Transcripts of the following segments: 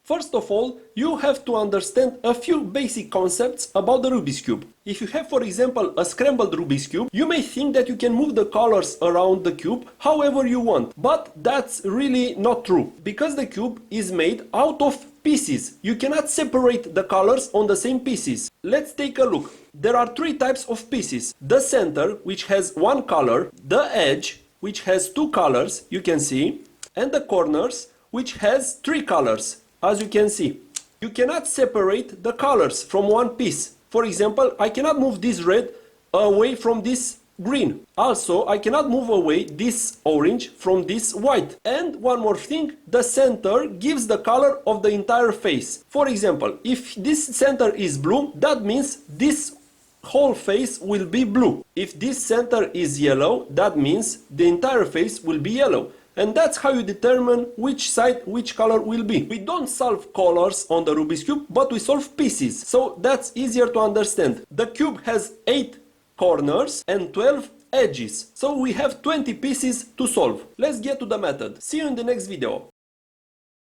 First of all, you have to understand a few basic concepts about the Rubik's Cube. If you have, for example, a scrambled Rubik's Cube, you may think that you can move the colors around the cube however you want. But that's really not true, because the cube is made out of pieces. You cannot separate the colors on the same pieces. Let's take a look. There are three types of pieces. The center, which has one color, the edge, which has two colors, you can see, and the corners, which has three colors, as you can see. You cannot separate the colors from one piece. For example, I cannot move this red away from this green. Also, I cannot move away this orange from this white. And one more thing, the center gives the color of the entire face. For example, if this center is blue, that means this whole face will be blue. If this center is yellow, that means the entire face will be yellow. And that's how you determine which side, which color will be. We don't solve colors on the Rubik's Cube, but we solve pieces. So that's easier to understand. The cube has 8 corners and 12 edges. So we have 20 pieces to solve. Let's get to the method. See you in the next video.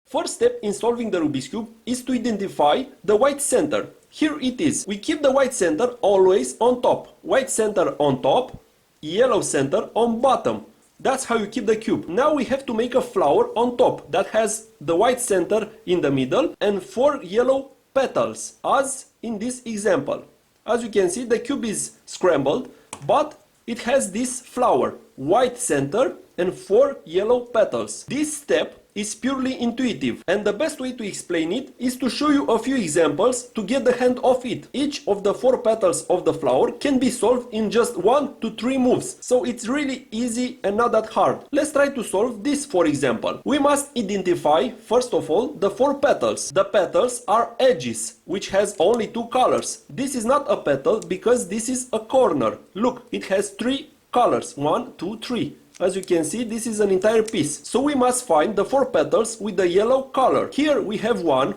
First step in solving the Rubik's Cube is to identify the white center. Here it is. We keep the white center always on top. White center on top, yellow center on bottom. That's how you keep the cube. Now we have to make a flower on top that has the white center in the middle and 4 yellow petals, as in this example. As you can see, the cube is scrambled, but it has this flower, white center and 4 yellow petals. This step is purely intuitive, and the best way to explain it is to show you a few examples to get the hang of it. Each of the 4 petals of the flower can be solved in just 1 to 3 moves, so it's really easy and not that hard. Let's try to solve this, for example. We must identify, first of all, the 4 petals. The petals are edges, which has only 2 colors. This is not a petal because this is a corner. Look, it has 3 colors, 1, 2, 3. As you can see, this is an entire piece. So we must find the 4 petals with the yellow color. Here we have one.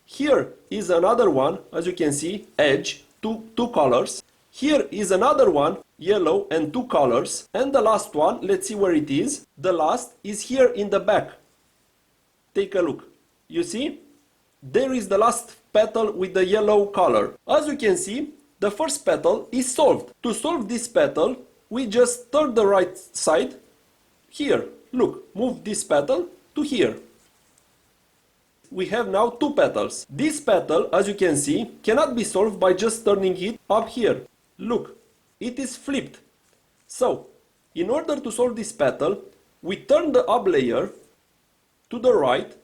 Here is another one, as you can see, edge, two colors. Here is another one, yellow and 2 colors. And the last one, let's see where it is. The last is here in the back. Take a look. You see? There is the last petal with the yellow color. As you can see, the first petal is solved. To solve this petal, we just turn the right side here. Look, move this petal to here. We have now 2 petals. This petal, as you can see, cannot be solved by just turning it up here. Look, it is flipped. So, in order to solve this petal, we turn the up layer to the right,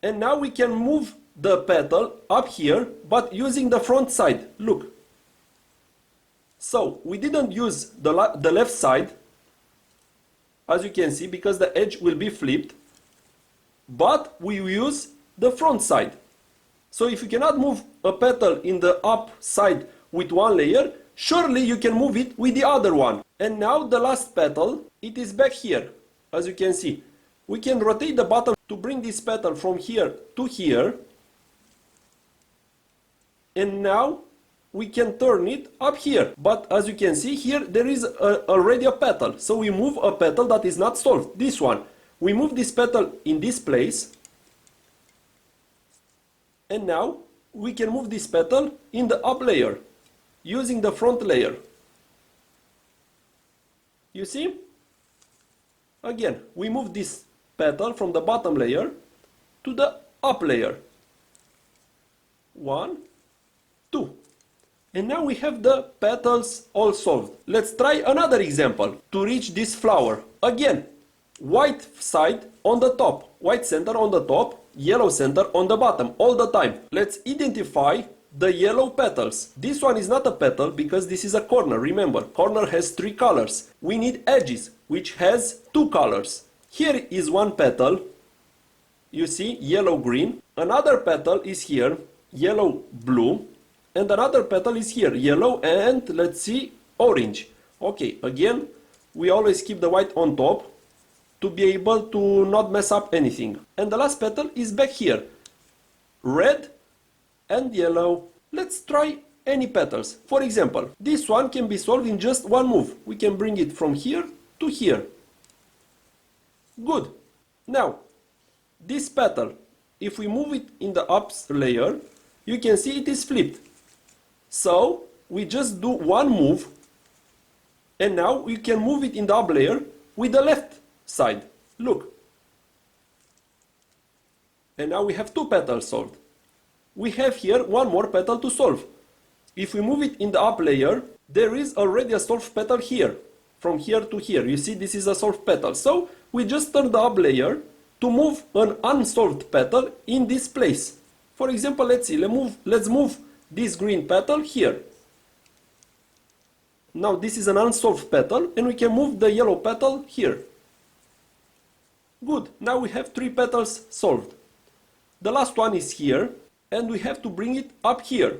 and now we can move the petal up here, but using the front side. Look. So, we didn't use the left side, as you can see, because the edge will be flipped, but we use the front side. So if you cannot move a petal in the up side with one layer, surely you can move it with the other one. And now the last petal, it is back here, as you can see. We can rotate the bottom to bring this petal from here to here, and now we can turn it up here. But as you can see here, there is already a petal. So we move a petal that is not solved. This one. We move this petal in this place. And now we can move this petal in the up layer using the front layer. You see? Again, we move this petal from the bottom layer to the up layer. 1, 2. And now we have the petals all solved. Let's try another example to reach this flower. Again, white side on the top, white center on the top, yellow center on the bottom, all the time. Let's identify the yellow petals. This one is not a petal because this is a corner. Remember, corner has 3 colors. We need edges, which has 2 colors. Here is one petal. You see, yellow-green. Another petal is here, yellow-blue. And another petal is here, yellow and, let's see, orange. Okay, again, we always keep the white on top to be able to not mess up anything. And the last petal is back here, red and yellow. Let's try any petals. For example, this one can be solved in just one move. We can bring it from here to here. Good. Now, This petal, if we move it in the up layer, you can see it is flipped. So we just do one move, and now we can move it in the up layer with the left side. Look. And now we have two petals solved. We have here one more petal to solve. If we move it in the up layer, there is already a solved petal here. From here to here. You see, this is a solved petal. So we just turn the up layer to move an unsolved petal in this place. For example, let's see, let's move this green petal here. Now this is an unsolved petal, and we can move the yellow petal here. Good, now we have three petals solved. The last one is here, and we have to bring it up here.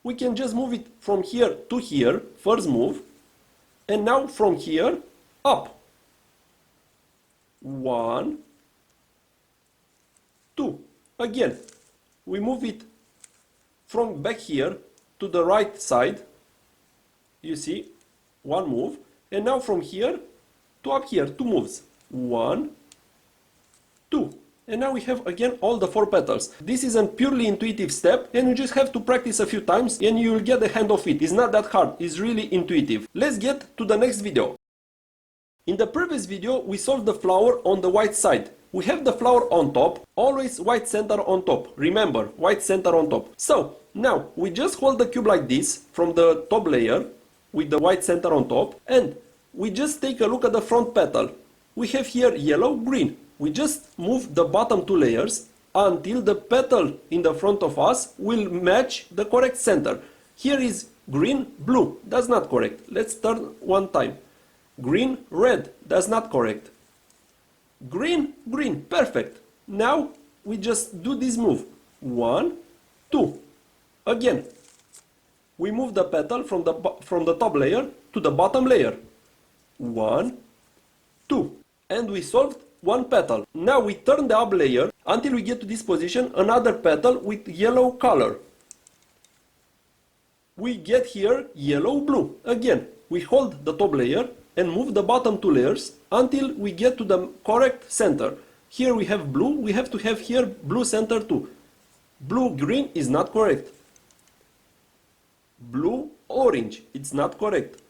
We can just move it from here to here, first move, and now from here up. 1, 2. Again, we move it from back here to the right side. You see, one move, and now from here to up here, two moves. 1, 2. And now we have again all the four petals. This is a purely intuitive step, and you just have to practice a few times and you will get the hang of it. It's not that hard, it's really intuitive. Let's get to the next video. In the previous video we solved the flower on the white side. We have the flower on top, always white center on top. Remember, white center on top. So now we just hold the cube like this from the top layer with the white center on top, and we just take a look at the front petal. We have here yellow, green. We just move the bottom two layers until the petal in the front of us will match the correct center. Here is green, blue. That's not correct. Let's turn one time. Green, red. That's not correct. Green, green. Perfect. Now we just do this move. 1, 2. Again, we move the petal from the top layer to the bottom layer. 1, 2. And we solved one petal. Now we turn the up layer until we get to this position, another petal with yellow color. We get here yellow, blue. Again, we hold the top layer and move the bottom two layers until we get to the correct center. Here we have blue, we have to have here blue center too. Blue, green is not correct. Blue, orange, it's not correct.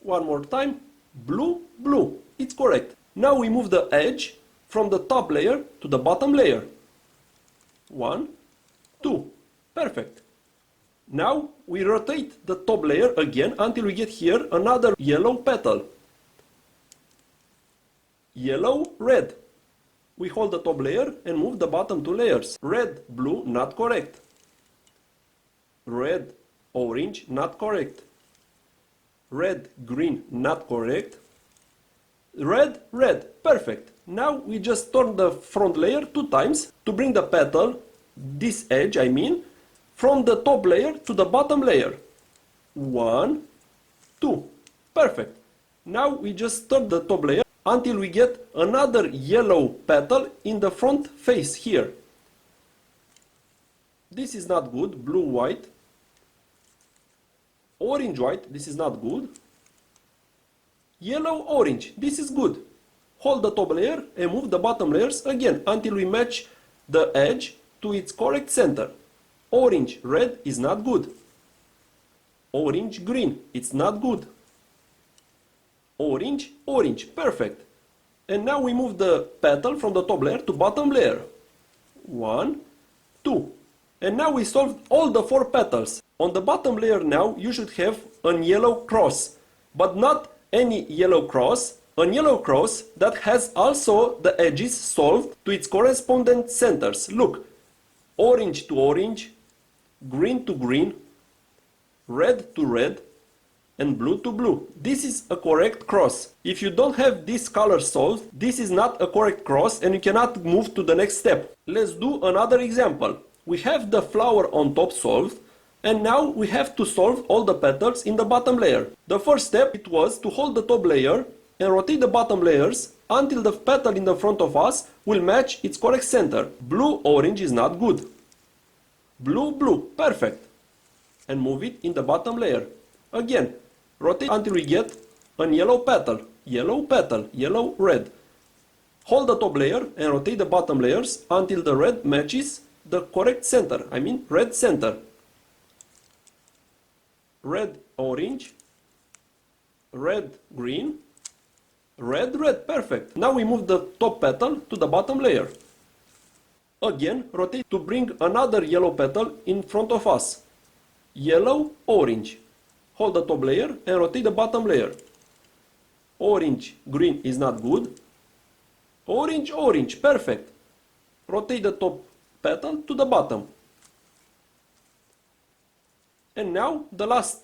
One more time. Blue, blue, it's correct. Now we move the edge from the top layer to the bottom layer. 1, 2. Perfect. Now we rotate the top layer again until we get here another yellow petal. Yellow, red. We hold the top layer and move the bottom two layers. Red, blue, not correct. Red, orange, not correct. Red, green, not correct. Red, red, perfect. Now we just turn the front layer two times to bring the petal, this edge I mean, from the top layer to the bottom layer. 1, 2. Perfect. Now we just turn the top layer until we get another yellow petal in the front face here. This is not good. Blue, white. Orange, white. This is not good. Yellow, orange. This is good. Hold the top layer and move the bottom layers again until we match the edge to its correct center. Orange, red is not good. Orange, green. It's not good. Orange, orange. Perfect. And now we move the petal from the top layer to bottom layer. 1, 2. And now we solved all the four petals. On the bottom layer now you should have a yellow cross, but not any yellow cross, a yellow cross that has also the edges solved to its correspondent centers. Look, orange to orange, green to green, red to red, and blue to blue. This is a correct cross. If you don't have this color solved, this is not a correct cross and you cannot move to the next step. Let's do another example. We have the flower on top solved, and now we have to solve all the petals in the bottom layer. The first step it was to hold the top layer and rotate the bottom layers until the petal in the front of us will match its correct center. Blue, orange is not good. Blue, blue, perfect. And move it in the bottom layer. Again, rotate until we get a yellow petal, yellow, red. Hold the top layer and rotate the bottom layers until the red matches the correct center. I mean red center. Red, orange, red, green, red, red, perfect. Now we move the top petal to the bottom layer. Again, rotate to bring another yellow petal in front of us. Yellow, orange. Hold the top layer and rotate the bottom layer. Orange, green is not good. Orange, orange, perfect. Rotate the top petal to the bottom. And now the last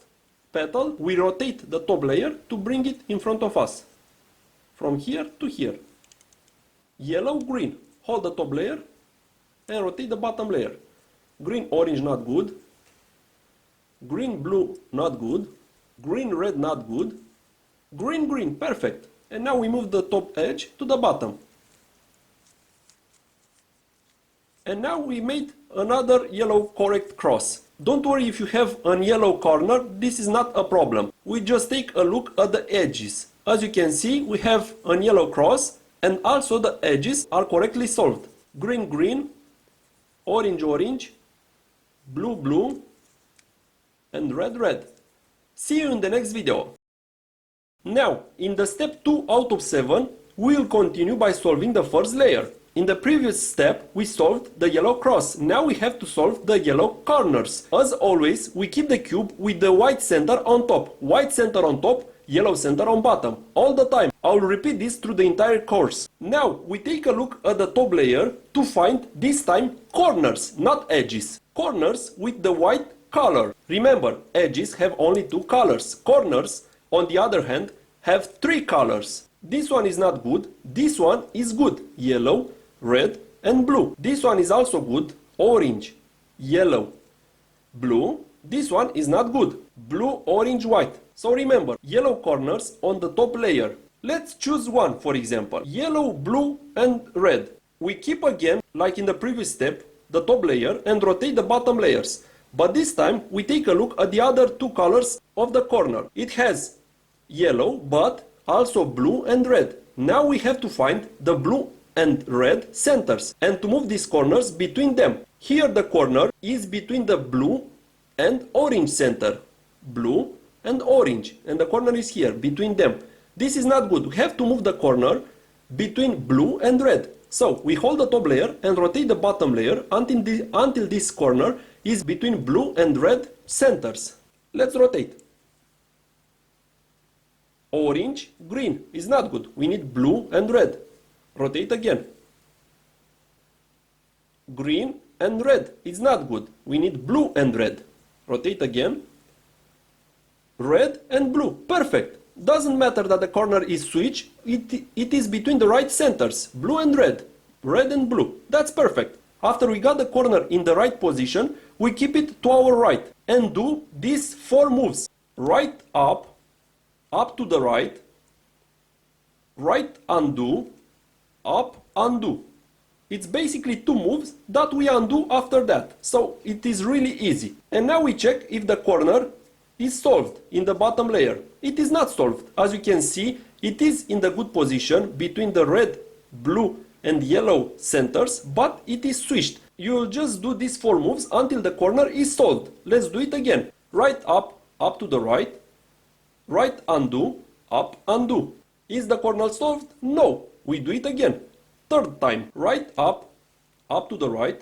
petal, we rotate the top layer to bring it in front of us. From here to here. Yellow, green. Hold the top layer and rotate the bottom layer. Green, orange, not good. Green, blue, not good. Green, red, not good. Green, green, perfect. And now we move the top edge to the bottom. And now we made another yellow correct cross. Don't worry if you have a yellow corner, this is not a problem. We just take a look at the edges. As you can see, we have a yellow cross and also the edges are correctly solved. Green, green, orange, orange, blue, blue, and red, red. See you in the next video. Now, in the step 2 out of 7, we will continue by solving the first layer. In the previous step, we solved the yellow cross. Now we have to solve the yellow corners. As always, we keep the cube with the white center on top. White center on top, yellow center on bottom. All the time. I will repeat this through the entire course. Now, we take a look at the top layer to find, this time, corners, not edges. Corners with the white color. Remember, edges have only 2 colors. Corners, on the other hand, have 3 colors. This one is not good. This one is good. Yellow, red, and blue. This one is also good. Orange, yellow, blue. This one is not good. Blue, orange, white. So remember, yellow corners on the top layer. Let's choose one, for example. Yellow, blue, and red. We keep again, like in the previous step, the top layer and rotate the bottom layers. But this time, we take a look at the other 2 colors of the corner. It has yellow, but also blue and red. Now we have to find the blue and red centers and to move these corners between them. Here the corner is between the blue and orange center. Blue and orange. And the corner is here between them. This is not good. We have to move the corner between blue and red. So we hold the top layer and rotate the bottom layer until this corner is between blue and red centers. Let's rotate. Orange, green is not good. We need blue and red. Rotate again. Green and red is not good. We need blue and red. Rotate again. Red and blue. Perfect. Doesn't matter that the corner is switched. It is between the right centers. Blue and red. Red and blue. That's perfect. After we got the corner in the right position, we keep it to our right and do these 4 moves. Right up. Up to the right, right undo, up undo. It's basically 2 moves that we undo after that. So it is really easy. And now we check if the corner is solved in the bottom layer. It is not solved. As you can see, it is in the good position between the red, blue and yellow centers, but it is switched. You will just do these 4 moves until the corner is solved. Let's do it again. Right up, up to the right. Right undo, up undo. Is the corner solved? No. We do it again. 3rd time. Right up to the right.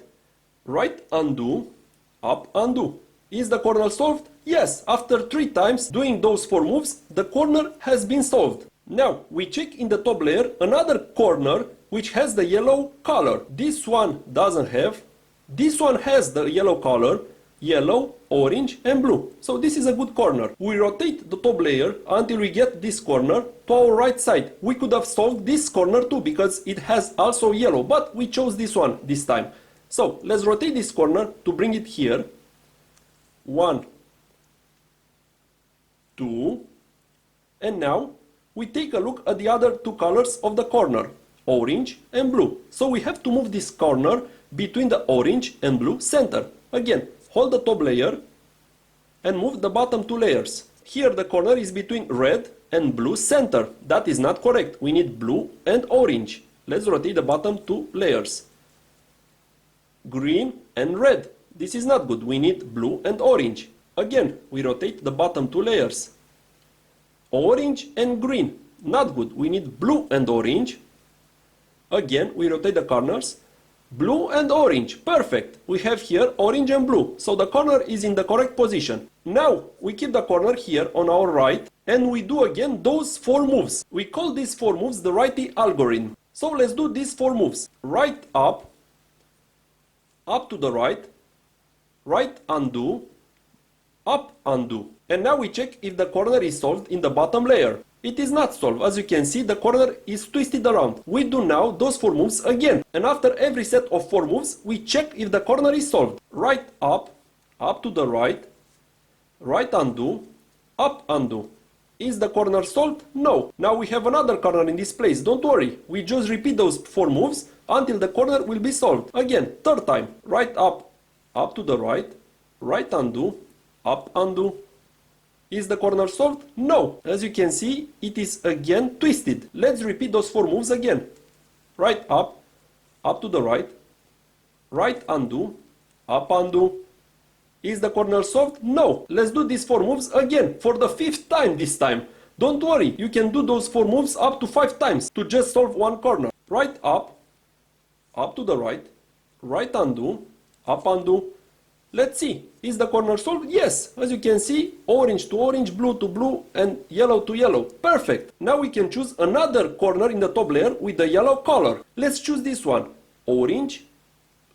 Right undo, up undo. Is the corner solved? Yes. After 3 times doing those 4 moves, the corner has been solved. Now we check in the top layer another corner which has the yellow color. This one doesn't have. This one has the yellow color. Yellow, orange and blue. So this is a good corner. We rotate the top layer until we get this corner to our right side. We could have solved this corner too because it has also yellow, but we chose this one this time. So let's rotate this corner to bring it here. 1, 2, and now we take a look at the other 2 colors of the corner, orange and blue. So we have to move this corner between the orange and blue center. Again, hold the top layer and move the bottom 2 layers. Here the corner is between red and blue center. That is not correct. We need blue and orange. Let's rotate the bottom two layers. Green and red. This is not good. We need blue and orange. Again, we rotate the bottom two layers. Orange and green. Not good. We need blue and orange. Again, we rotate the corners. Blue and orange. Perfect. We have here orange and blue. So the corner is in the correct position. Now, we keep the corner here on our right. And we do again those 4 moves. We call these 4 moves the righty algorithm. So let's do these 4 moves. Right up. Up to the right. Right undo. Up undo. And now we check if the corner is solved in the bottom layer. It is not solved. As you can see, the corner is twisted around. We do now those 4 moves again. And after every set of 4 moves, we check if the corner is solved. Right up. Up to the right. Right undo. Up undo. Is the corner solved? No. Now we have another corner in this place. Don't worry. We just repeat those 4 moves until the corner will be solved. Again, 3rd time. Right up. Up to the right. Right undo. Up undo. Is the corner solved? No. As you can see, it is again twisted. Let's repeat those 4 moves again. Right up. Up to the right. Right undo. Up undo. Is the corner solved? No. Let's do these 4 moves again for the 5th time this time. Don't worry, you can do those 4 moves up to 5 times to just solve one corner. Right up. Up to the right. Right undo. Up undo. Let's see, is the corner solved? Yes, as you can see, orange to orange, blue to blue, and yellow to yellow. Perfect. Now we can choose another corner in the top layer with the yellow color. Let's choose this one. Orange,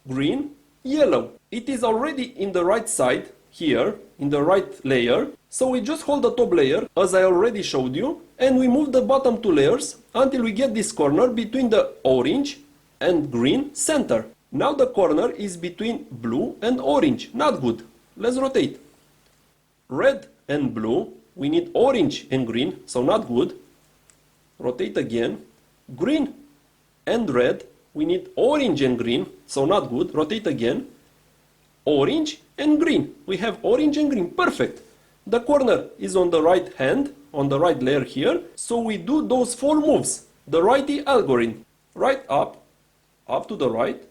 green, yellow. It is already in the right side, here, in the right layer. So we just hold the top layer, as I already showed you, and we move the bottom 2 layers until we get this corner between the orange and green center. Now the corner is between blue and orange. Not good. Let's rotate. Red and blue. We need orange and green, so not good. Rotate again. Green and red. We need orange and green, so not good. Rotate again. Orange and green. We have orange and green. Perfect. The corner is on the right hand, on the right layer here. So we do those 4 moves. The righty algorithm. Right up. Up to the right.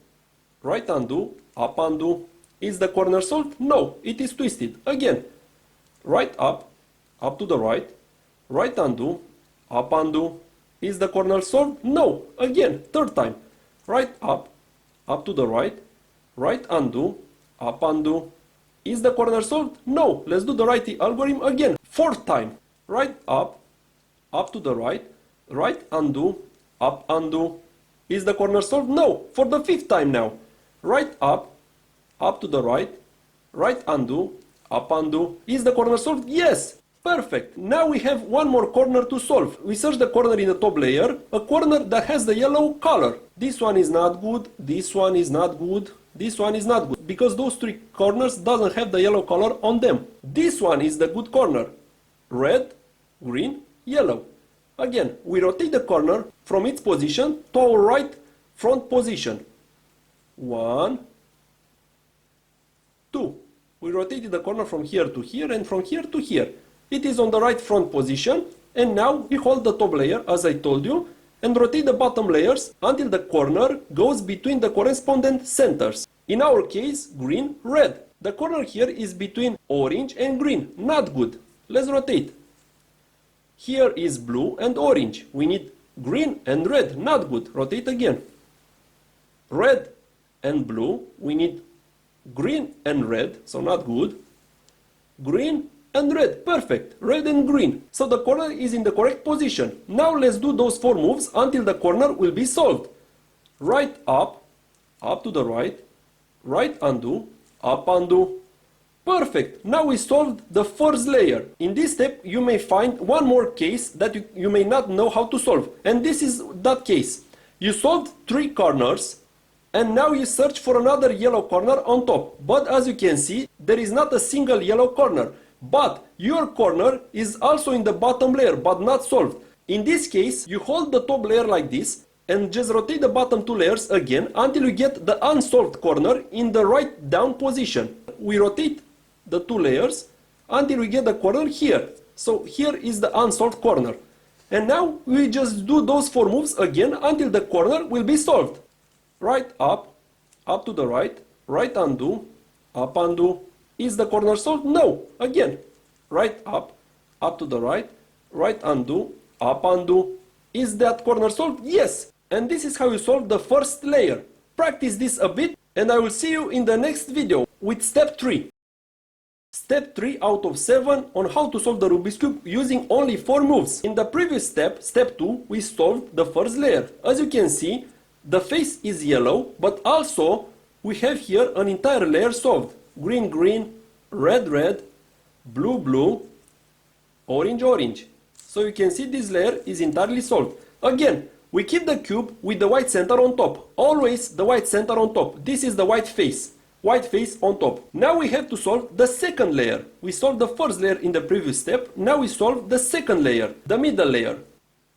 Right undo, up undo. Is the corner solved? No, it is twisted. Again, right up to the right. Right undo, up undo. Is the corner solved? No, again, 3rd time. Right up to the right. Right undo, up undo. Is the corner solved? No, let's do the righty algorithm again. 4th time. Right up to the right. Right undo, up undo. Is the corner solved? No, for the 5th time now. Right up to the right, right undo, up undo. Is the corner solved? Yes! Perfect! Now we have one more corner to solve. We search the corner in the top layer, a corner that has the yellow color. This one is not good, this one is not good, this one is not good, because those 3 corners doesn't have the yellow color on them. This one is the good corner. Red, green, yellow. Again, we rotate the corner from its position to our right front position. 1, 2. We rotated the corner from here to here and from here to here. It is on the right front position, and now we hold the top layer as I told you and rotate the bottom layers until the corner goes between the correspondent centers. In our case, green, red. The corner here is between orange and green. Not good. Let's rotate. Here is blue and orange. We need green and red. Not good. Rotate again. Red and blue. We need green and red, so not good. Green and red, perfect. Red and green. So the corner is in the correct position. Now let's do those 4 moves until the corner will be solved. Right up to the right, right undo, up undo. Perfect. Now we solved the first layer. In this step you may find one more case that you may not know how to solve. And this is that case. You solved 3 corners. And now you search for another yellow corner on top. But as you can see, there is not a single yellow corner. But your corner is also in the bottom layer, but not solved. In this case, you hold the top layer like this and just rotate the bottom 2 layers again until you get the unsolved corner in the right down position. We rotate the 2 layers until we get the corner here. So here is the unsolved corner. And now we just do those 4 moves again until the corner will be solved. Right up, up to the right, right undo, up undo. Is the corner solved? No. Again, right up to the right, right undo, up undo. Is that corner solved? Yes. And this is how you solve the first layer. Practice this a bit and I will see you in the next video with step 3. Step 3 out of 7 on how to solve the Rubik's Cube using only 4 moves. In the previous step, step 2, we solved the first layer. As you can see, the face is yellow, but also we have here an entire layer solved. Green, green, red, red, blue, blue, orange, orange. So you can see this layer is entirely solved. Again, we keep the cube with the white center on top. Always the white center on top. This is the white face. White face on top. Now we have to solve the second layer. We solved the first layer in the previous step. Now we solve the second layer, the middle layer.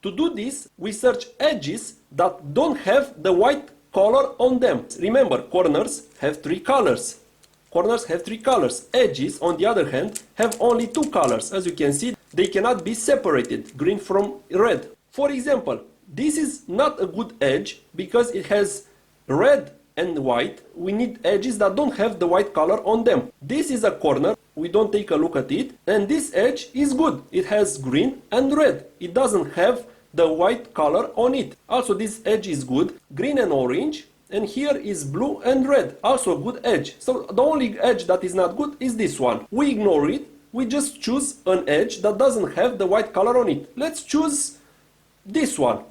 To do this, we search edges that don't have the white color on them. Remember, corners have 3 colors. Corners have 3 colors. Edges, on the other hand, have only 2 colors. As you can see, they cannot be separated, green from red. For example, this is not a good edge because it has red and white. We need edges that don't have the white color on them. This is a corner, we don't take a look at it, and this edge is good. It has green and red. It doesn't have the white color on it. Also, this edge is good, green and orange, and here is blue and red, also a good edge. So the only edge that is not good is this one. We ignore it, we just choose an edge that doesn't have the white color on it. Let's choose this one.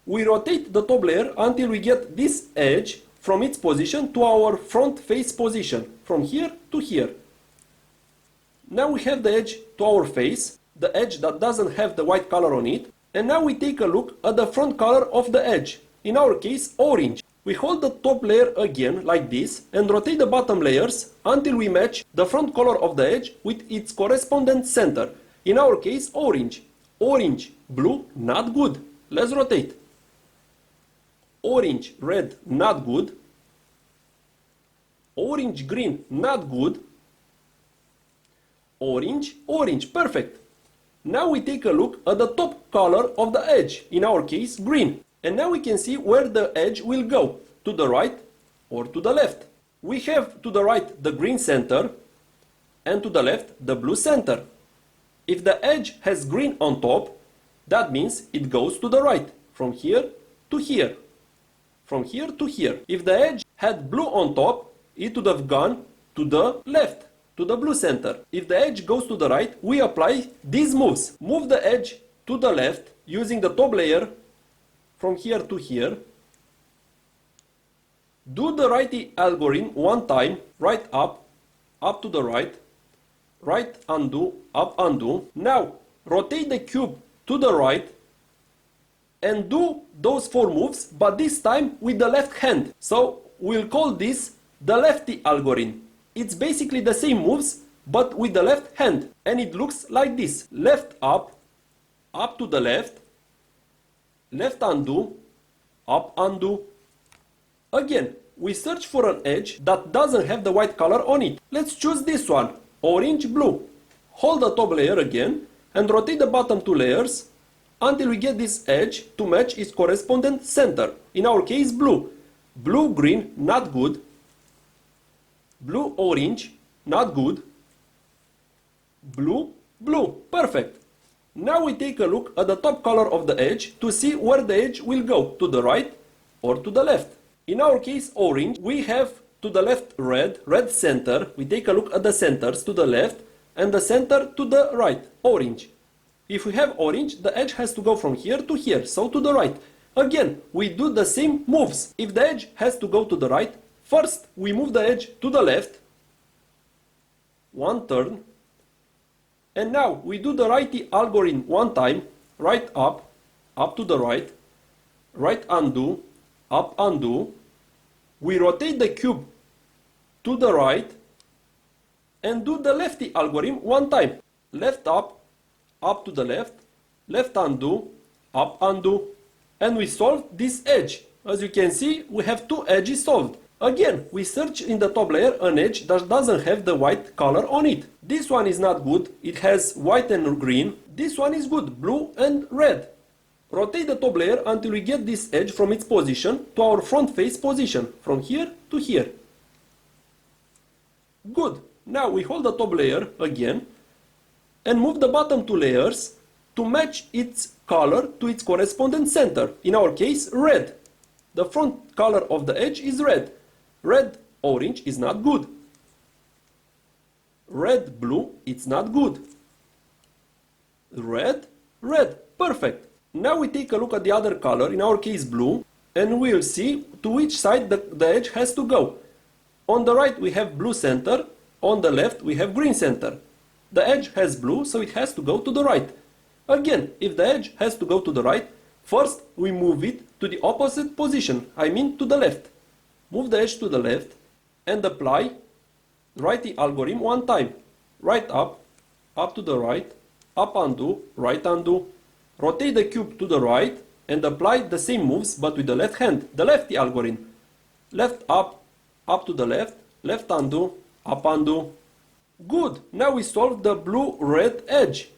We rotate the top layer until we get this edge from its position to our front face position, from here to here. Now we have the edge to our face, the edge that doesn't have the white color on it, and now we take a look at the front color of the edge, in our case orange. We hold the top layer again like this and rotate the bottom layers until we match the front color of the edge with its correspondent center, in our case orange. Orange, blue, not good. Let's rotate. Orange, red, not good. Orange, green, not good. Orange, orange, perfect. Now we take a look at the top color of the edge, in our case green. And now we can see where the edge will go, to the right or to the left. We have to the right the green center and to the left the blue center. If the edge has green on top, that means it goes to the right, from here to here. From here to here. If the edge had blue on top, it would have gone to the left, to the blue center. If the edge goes to the right, we apply these moves. Move the edge to the left using the top layer from here to here. Do the righty algorithm one time, right up to the right, right undo, up undo. Now rotate the cube to the right and do those 4 moves, but this time with the left hand. So we'll call this the lefty algorithm. It's basically the same moves, but with the left hand. And it looks like this. Left up to the left, left undo, up undo. Again, we search for an edge that doesn't have the white color on it. Let's choose this one, orange, blue. Hold the top layer again and rotate the bottom 2 layers until we get this edge to match its correspondent center. In our case, blue. Blue, green, not good. Blue, orange, not good. Blue, blue, perfect. Now we take a look at the top color of the edge to see where the edge will go, to the right or to the left. In our case, orange, we have to the left red, red center. We take a look at the centers to the left and the center to the right, orange. If we have orange, the edge has to go from here to here, so to the right. Again, we do the same moves. If the edge has to go to the right, first we move the edge to the left, 1 turn, and now we do the righty algorithm one time, right up to the right, right undo, up undo. We rotate the cube to the right and do the lefty algorithm one time, left up to the left, left undo, up undo, and we solve this edge. As you can see, we have 2 edges solved. Again, we search in the top layer an edge that doesn't have the white color on it. This one is not good, it has white and green. This one is good, blue and red. Rotate the top layer until we get this edge from its position to our front face position, from here to here. Good. Now we hold the top layer again and move the bottom two layers to match its color to its corresponding center, in our case red. The front color of the edge is red. Red orange is not good. Red blue, it's not good. Red red, perfect. Now we take a look at the other color, in our case blue, and we'll see to which side the edge has to go. On the right we have blue center, on the left we have green center. The edge has blue, so it has to go to the right. Again, if the edge has to go to the right, first we move it to the opposite position, I mean to the left. Move the edge to the left and apply righty algorithm one time. Right up to the right, up undo, right undo. Rotate the cube to the right and apply the same moves but with the left hand, the lefty algorithm. Left up to the left undo, up undo. Good, now we solved the blue-red edge.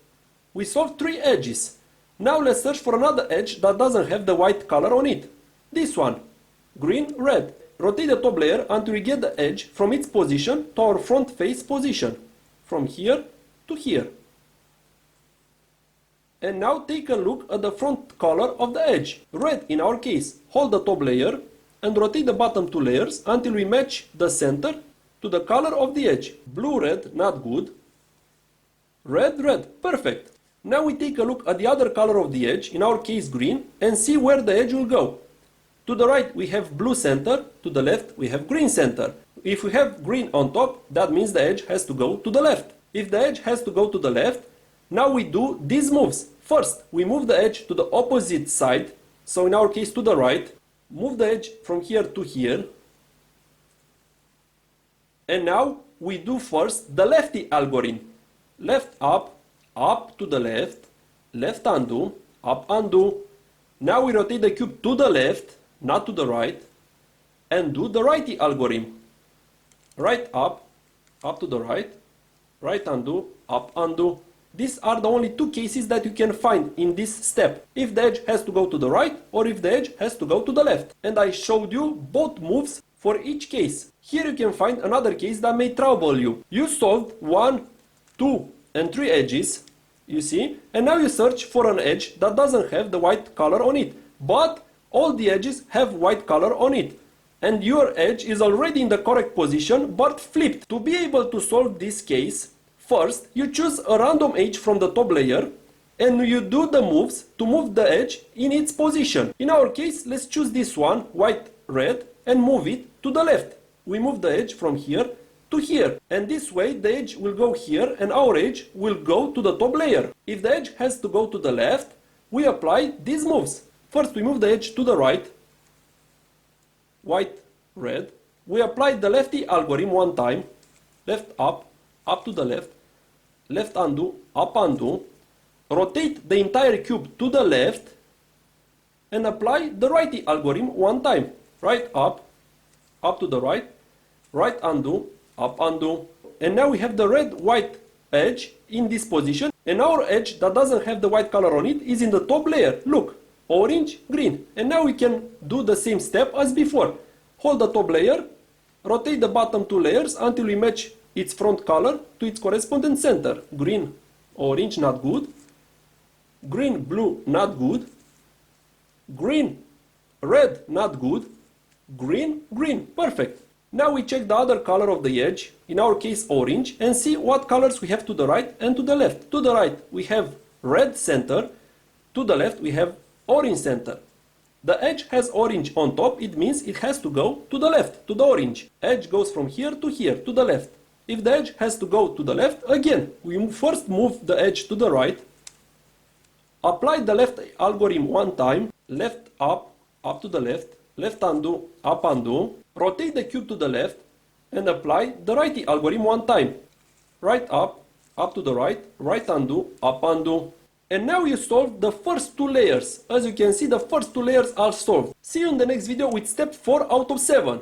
We solved 3 edges. Now let's search for another edge that doesn't have the white color on it. This one, green-red. Rotate the top layer until we get the edge from its position to our front face position, from here to here. And now take a look at the front color of the edge, red in our case. Hold the top layer and rotate the bottom 2 layers until we match the center to the color of the edge. Blue-red, not good. Red-red, perfect. Now we take a look at the other color of the edge, in our case green, and see where the edge will go. To the right we have blue center, to the left we have green center. If we have green on top, that means the edge has to go to the left. If the edge has to go to the left, now we do these moves. First, we move the edge to the opposite side, so in our case to the right. Move the edge from here to here. And now we do first the lefty algorithm. Left up to the left undo, up undo. Now we rotate the cube to the left, not to the right, and do the righty algorithm. Right up to the right undo, up undo. These are the only 2 cases that you can find in this step. If the edge has to go to the right or if the edge has to go to the left. And I showed you both moves for each case. Here you can find another case that may trouble you. You solved 1, 2 and 3 edges, you see, and now you search for an edge that doesn't have the white color on it. But all the edges have white color on it. And your edge is already in the correct position but flipped. To be able to solve this case, first, you choose a random edge from the top layer and you do the moves to move the edge in its position. In our case, let's choose this one, white-red, and move it to the left. We move the edge from here to here. And this way, the edge will go here and our edge will go to the top layer. If the edge has to go to the left, we apply these moves. First, we move the edge to the right, white-red. We apply the lefty algorithm one time, left up to the left undo, up undo, rotate the entire cube to the left and apply the righty algorithm one time. Right up to the right undo, up undo. And now we have the red-white edge in this position and our edge that doesn't have the white color on it is in the top layer. Look, orange, green. And now we can do the same step as before. Hold the top layer, rotate the bottom 2 layers until we match its front color to its corresponding center. Green, orange, not good. Green, blue, not good. Green, red, not good. Green, green, perfect. Now we check the other color of the edge, in our case orange, and see what colors we have to the right and to the left. To the right we have red center, to the left we have orange center. The edge has orange on top, it means it has to go to the left, to the orange. Edge goes from here, to the left. If the edge has to go to the left, again, we first move the edge to the right, apply the left algorithm one time, left up to the left undo, up undo, rotate the cube to the left, and apply the righty algorithm one time. Right up to the right undo, up undo. And now you solve the first 2 layers. As you can see, the first 2 layers are solved. See you in the next video with step 4 out of 7.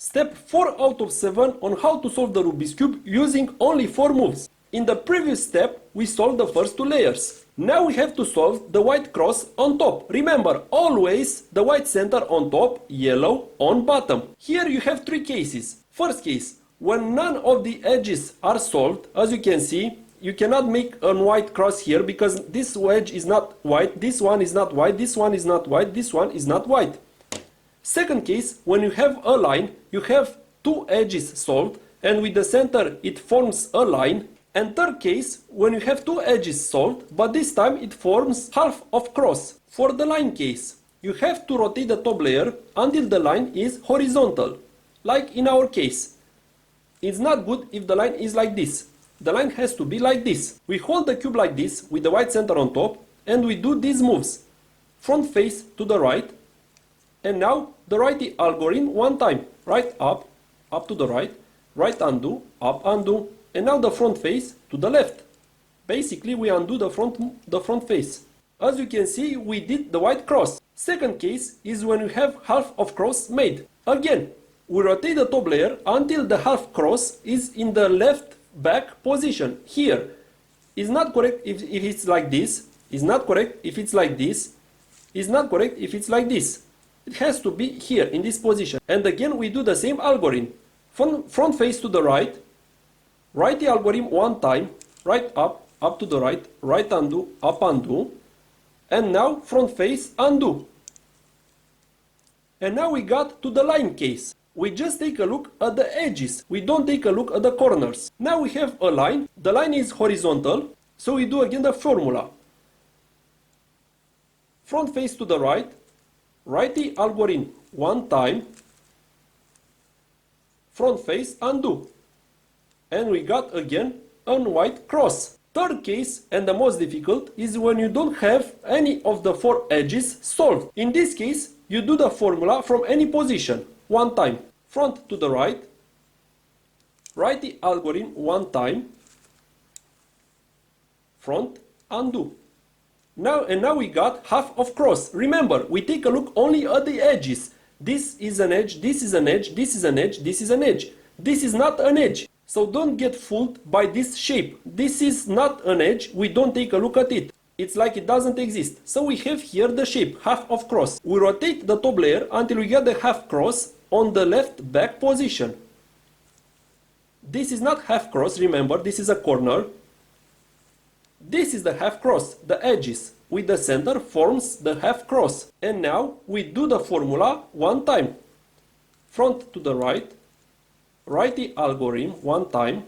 Step 4 out of 7 on how to solve the Rubik's Cube using only 4 moves. In the previous step, we solved the first 2 layers. Now we have to solve the white cross on top. Remember, always the white center on top, yellow on bottom. Here you have 3 cases. First case, when none of the edges are solved, as you can see, you cannot make a white cross here because this wedge is not white, this one is not white, this one is not white, this one is not white. Second case, when you have a line, you have 2 edges solved and with the center it forms a line. And third case, when you have 2 edges solved, but this time it forms half of cross. For the line case, you have to rotate the top layer until the line is horizontal, like in our case. It's not good if the line is like this. The line has to be like this. We hold the cube like this with the white center on top and we do these moves. Front face to the right, and now the righty algorithm one time. Right up, up to the right, right undo, up undo, and now the front face to the left. Basically we undo the front face. As you can see, we did the white cross. Second case is when you have half of cross made. Again, we rotate the top layer until the half cross is in the left back position. Here, it's not correct if it's like this, it's not correct if it's like this, it's not correct if it's like this. It has to be here in this position. And again we do the same algorithm. Front face to the right, righty algorithm one time, right up, up to the right, right undo, up undo, and now front face undo. And now we got to the line case. We just take a look at the edges, we don't take a look at the corners. Now we have a line, the line is horizontal, so we do again the formula. Front face to the right, righty algorithm one time, front face undo. And we got again a white cross. Third case, and the most difficult, is when you don't have any of the 4 edges solved. In this case, you do the formula from any position. One time, front to the right, righty algorithm one time, front, undo. Now we got half of cross. Remember, we take a look only at the edges. This is an edge, this is an edge, this is an edge, this is an edge. This is not an edge. So don't get fooled by this shape. This is not an edge, we don't take a look at it. It's like it doesn't exist. So we have here the shape, half of cross. We rotate the top layer until we get the half cross on the left back position. This is not half cross, remember, this is a corner. This is the half cross, the edges, with the center forms the half cross. And now we do the formula one time. Front to the right, righty algorithm one time,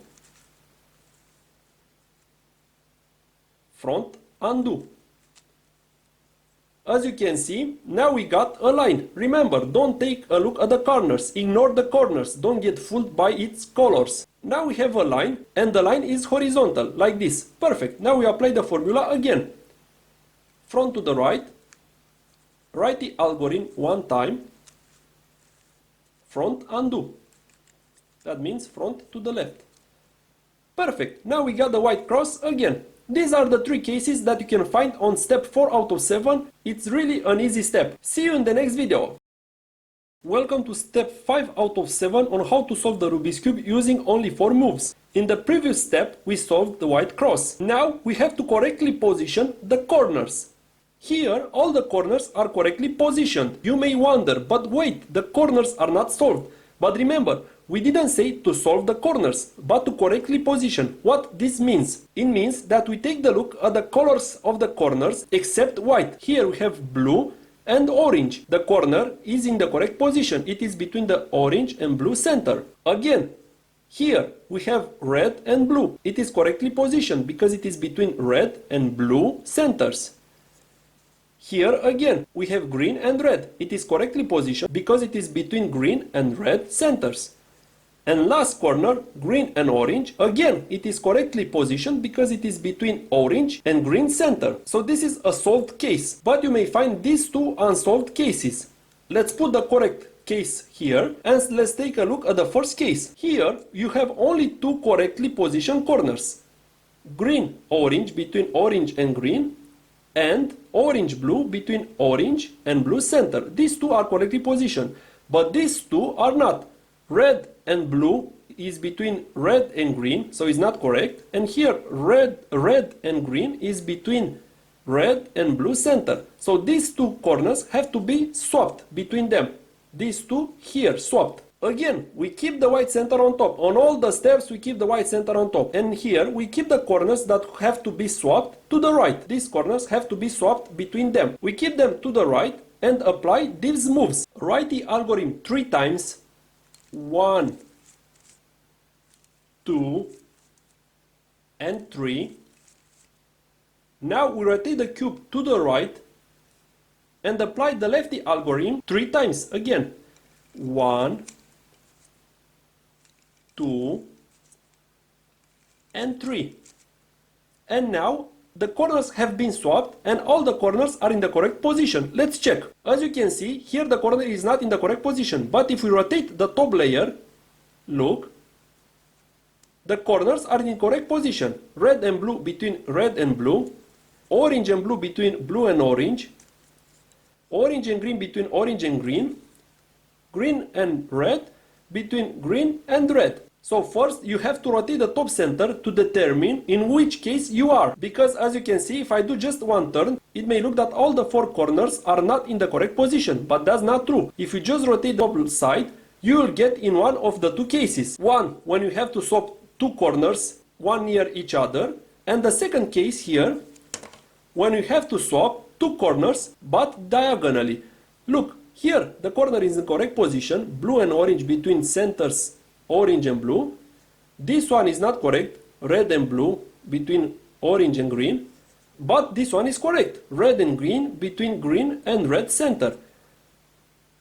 front, undo. As you can see, now we got a line. Remember, don't take a look at the corners. Ignore the corners. Don't get fooled by its colors. Now we have a line, and the line is horizontal, like this. Perfect. Now we apply the formula again. Front to the right, righty algorithm one time, front, undo. That means front to the left. Perfect. Now we got the white cross again. These are the 3 cases that you can find on step 4 out of 7. It's really an easy step. See you in the next video. Welcome to step 5 out of 7 on how to solve the Rubik's Cube using only 4 moves. In the previous step, we solved the white cross. Now we have to correctly position the corners. Here, all the corners are correctly positioned. You may wonder, but wait, the corners are not solved. But remember, we didn't say to solve the corners, but to correctly position. What this means? It means that we take the look at the colors of the corners except white. Here we have blue and orange. The corner is in the correct position. It is between the orange and blue center. Again, here we have red and blue. It is correctly positioned because it is between red and blue centers. Here again, we have green and red. It is correctly positioned because it is between green and red centers. And last corner, green and orange, again, it is correctly positioned because it is between orange and green center. So this is a solved case, but you may find these 2 unsolved cases. Let's put the correct case here and let's take a look at the first case. Here, you have only 2 correctly positioned corners. Green, orange between orange and green, and orange, blue between orange and blue center. These 2 are correctly positioned, but these 2 are not. red and blue is between red and green, so it's not correct. And here red and green is between red and blue center. So these two corners have to be swapped between them. These two here swapped. Again, we keep the white center on top. On all the steps we keep the white center on top. And here we keep the corners that have to be swapped to the right. These corners have to be swapped between them. We keep them to the right and apply these moves. Write the algorithm 3 times. 1, 2, and 3. Now we rotate the cube to the right and apply the lefty algorithm 3 times again. 1, 2, and 3. And now the corners have been swapped and all the corners are in the correct position. Let's check. As you can see, here the corner is not in the correct position, but if we rotate the top layer, look, the corners are in correct position. Red and blue between red and blue, orange and blue between blue and orange, orange and green between orange and green, green and red between green and red. So first you have to rotate the top center to determine in which case you are. Because as you can see, if I do just one turn, it may look that all the 4 corners are not in the correct position. But that's not true. If you just rotate the top side, you will get in one of the 2 cases. One, when you have to swap 2 corners, one near each other. And the second case here, when you have to swap 2 corners, but diagonally. Look, here the corner is in the correct position, blue and orange between centers, orange and blue. This one is not correct, red and blue between orange and green. But this one is correct, red and green between green and red center.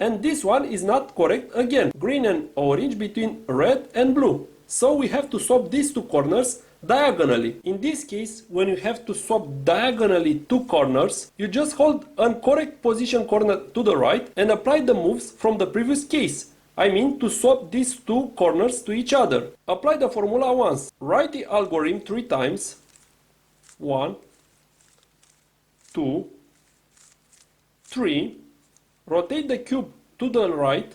And this one is not correct again, green and orange between red and blue. So we have to swap these 2 corners diagonally. In this case, when you have to swap diagonally 2 corners, you just hold a correct position corner to the right and apply the moves from the previous case. I mean to swap these 2 corners to each other. Apply the formula once. Write the algorithm 3 times. 1, 2, 3. Rotate the cube to the right.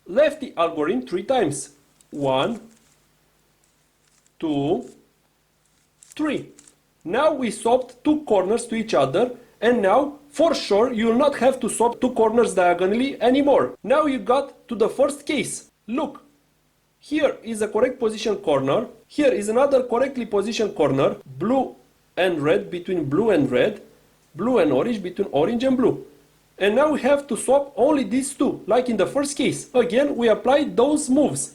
Left the algorithm 3 times. 1, 2, 3. Now we swapped 2 corners to each other, and now for sure you will not have to swap 2 corners diagonally anymore. Now you got to the first case. Look, here is a correct position corner, here is another correctly positioned corner, blue and red between blue and red, blue and orange between orange and blue. And now we have to swap only these 2, like in the first case. Again, we apply those moves.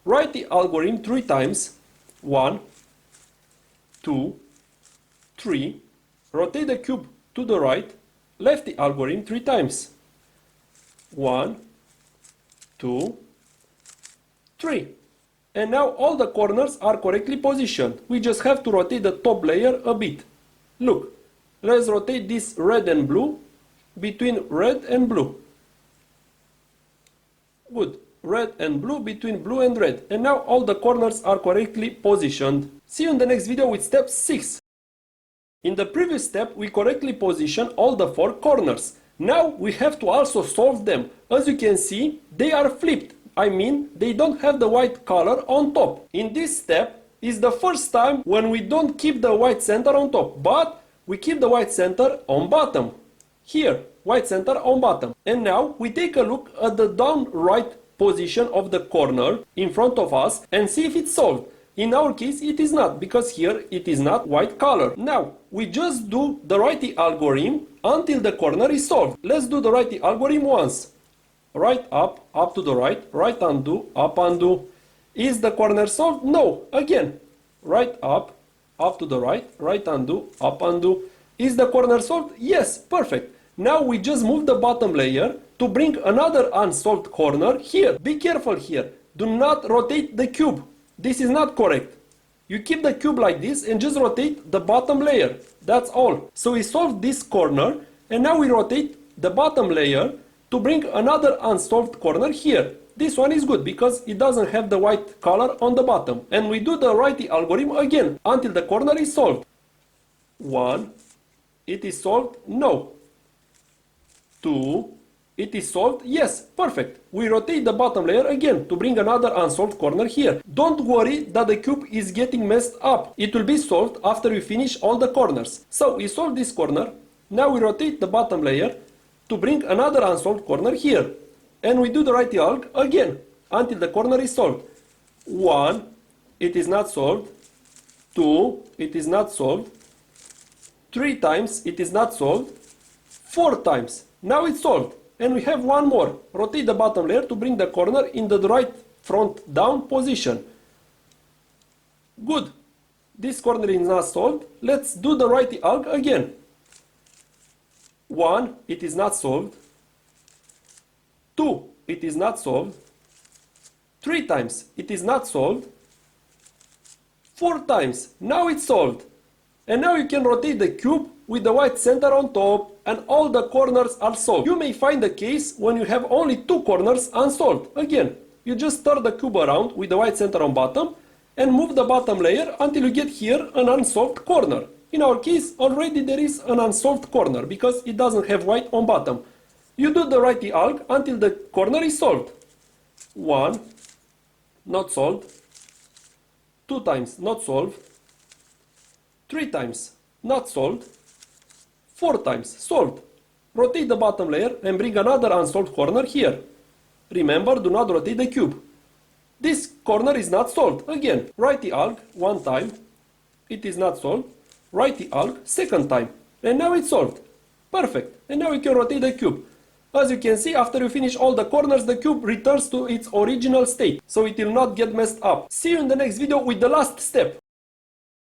Write the algorithm 3 times. 1, 2, 3. Rotate the cube to the right. Left the algorithm 3 times. 1, 2, 3. And now all the corners are correctly positioned. We just have to rotate the top layer a bit. Look, let's rotate this red and blue between red and blue. Good. Red and blue between blue and red. And now all the corners are correctly positioned. See you in the next video with step 6. In the previous step, we correctly positioned all the 4 corners. Now we have to also solve them. As you can see, they are flipped. I mean, they don't have the white color on top. In this step is the first time when we don't keep the white center on top, but we keep the white center on bottom. Here, white center on bottom. And now we take a look at the down right position of the corner in front of us and see if it's solved. In our case it is not, because here it is not white color. Now we just do the righty algorithm until the corner is solved. Let's do the righty algorithm once. Right up, up to the right, right undo, up undo. Is the corner solved? No. Again, right up, up to the right, right undo, up undo. Is the corner solved? Yes, perfect. Now we just move the bottom layer to bring another unsolved corner here. Be careful here. Do not rotate the cube. This is not correct. You keep the cube like this and just rotate the bottom layer. That's all. So we solved this corner and now we rotate the bottom layer to bring another unsolved corner here. This one is good because it doesn't have the white color on the bottom. And we do the righty algorithm again until the corner is solved. 1. It is solved? No. 2. It is solved? Yes, perfect. We rotate the bottom layer again to bring another unsolved corner here. Don't worry that the cube is getting messed up. It will be solved after we finish all the corners. So we solve this corner. Now we rotate the bottom layer to bring another unsolved corner here. And we do the right alg again until the corner is solved. 1, it is not solved. 2, it is not solved. 3 times, it is not solved. 4 times, now it's solved. And we have one more. Rotate the bottom layer to bring the corner in the right front down position. Good. This corner is not solved. Let's do the righty alg again. 1, it is not solved. 2, it is not solved. 3 times, it is not solved. 4 times, now it's solved. And now you can rotate the cube with the white center on top and all the corners are solved. You may find the case when you have only 2 corners unsolved. Again, you just turn the cube around with the white center on bottom and move the bottom layer until you get here an unsolved corner. In our case, already there is an unsolved corner because it doesn't have white on bottom. You do the righty alg until the corner is solved. 1, not solved. 2 times, not solved. 3 times, not solved. 4 times, solved. Rotate the bottom layer and bring another unsolved corner here. Remember, do not rotate the cube. This corner is not solved. Again, righty alg 1 time. It is not solved. Righty alg 2nd time. And now it's solved. Perfect. And now we can rotate the cube. As you can see, after you finish all the corners, the cube returns to its original state. So it will not get messed up. See you in the next video with the last step.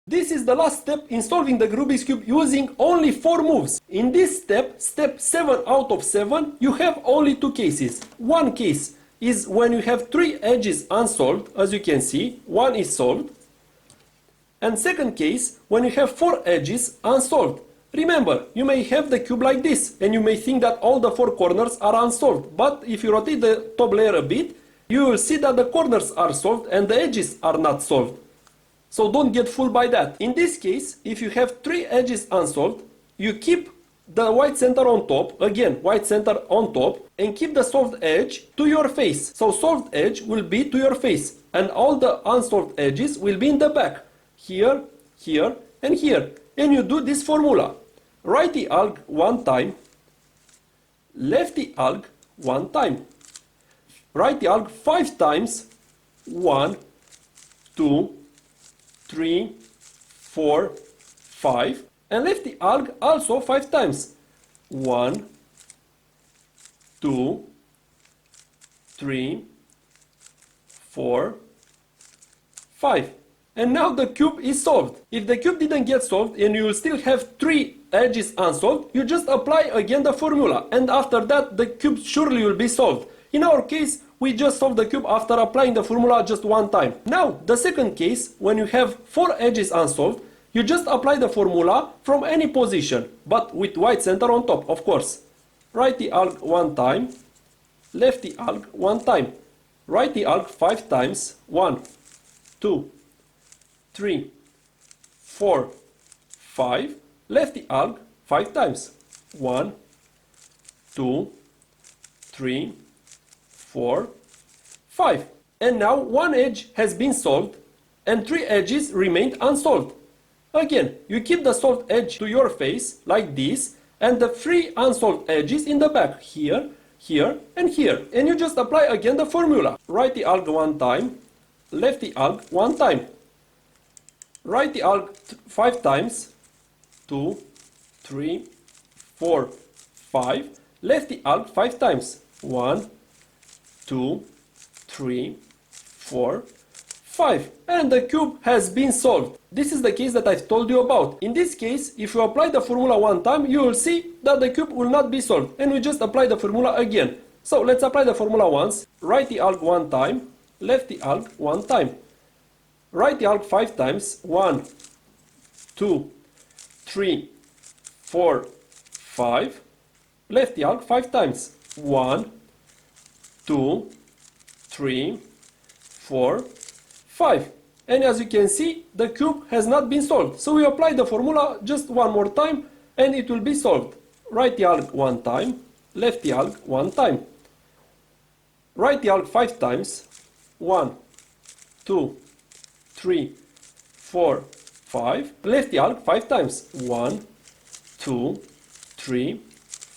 This is the last step in solving the Rubik's Cube using only 4 moves. In this step, step 7 out of 7, you have only 2 cases. One case is when you have 3 edges unsolved, as you can see, 1 is solved. And second case, when you have 4 edges unsolved. Remember, you may have the cube like this, and you may think that all the 4 corners are unsolved. But if you rotate the top layer a bit, you will see that the corners are solved and the edges are not solved. So don't get fooled by that. In this case, if you have 3 edges unsolved, you keep the white center on top, again, white center on top, and keep the solved edge to your face. So solved edge will be to your face, and all the unsolved edges will be in the back. Here, here, and here. And you do this formula. Righty alg 1 time, lefty alg 1 time. Righty alg 5 times, 1, 2, 3, 4, 5, and lefty alg also 5 times. 1, 2, 3, 4, 5. And now the cube is solved. If the cube didn't get solved and you will still have 3 edges unsolved, you just apply again the formula. And after that, the cube surely will be solved. In our case, we just solved the cube after applying the formula just 1 time. Now, the second case, when you have 4 edges unsolved, you just apply the formula from any position, but with white center on top, of course. Righty alg 1 time, lefty alg 1 time. Righty alg 5 times, 1, 2, 3, 4, 5. Lefty alg 5 times. 1, 2, 3, 4, 5. And now one edge has been solved and 3 edges remained unsolved. Again, you keep the solved edge to your face like this and the 3 unsolved edges in the back here, here and here. And you just apply again the formula. Righty alg 1 time, lefty alg 1 time. Righty alg 5 times, 2, 3, 4, 5. Lefty alg 5 times, 1, 2, 3, 4, 5. And the cube has been solved. This is the case that I've told you about. In this case, if you apply the formula 1 time, you will see that the cube will not be solved. And we just apply the formula again. So let's apply the formula once. Righty alg 1 time, lefty alg 1 time. Righty alg 5 times, 1, 2, 3, 4, 5. Lefty alg 5 times, 1, 2, 3, 4, 5. And as you can see, the cube has not been solved. So we apply the formula just 1 more time and it will be solved. Righty alg 1 time, left diag 1 time. Right diag 5 times. 1, 2, 3, 4, 5. Left diag 5 times. 1, 2, 3,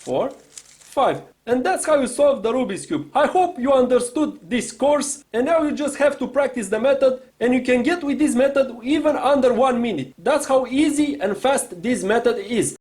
4, 5. And that's how you solve the Rubik's Cube. I hope you understood this course, and now you just have to practice the method, and you can get with this method even under 1 minute. That's how easy and fast this method is.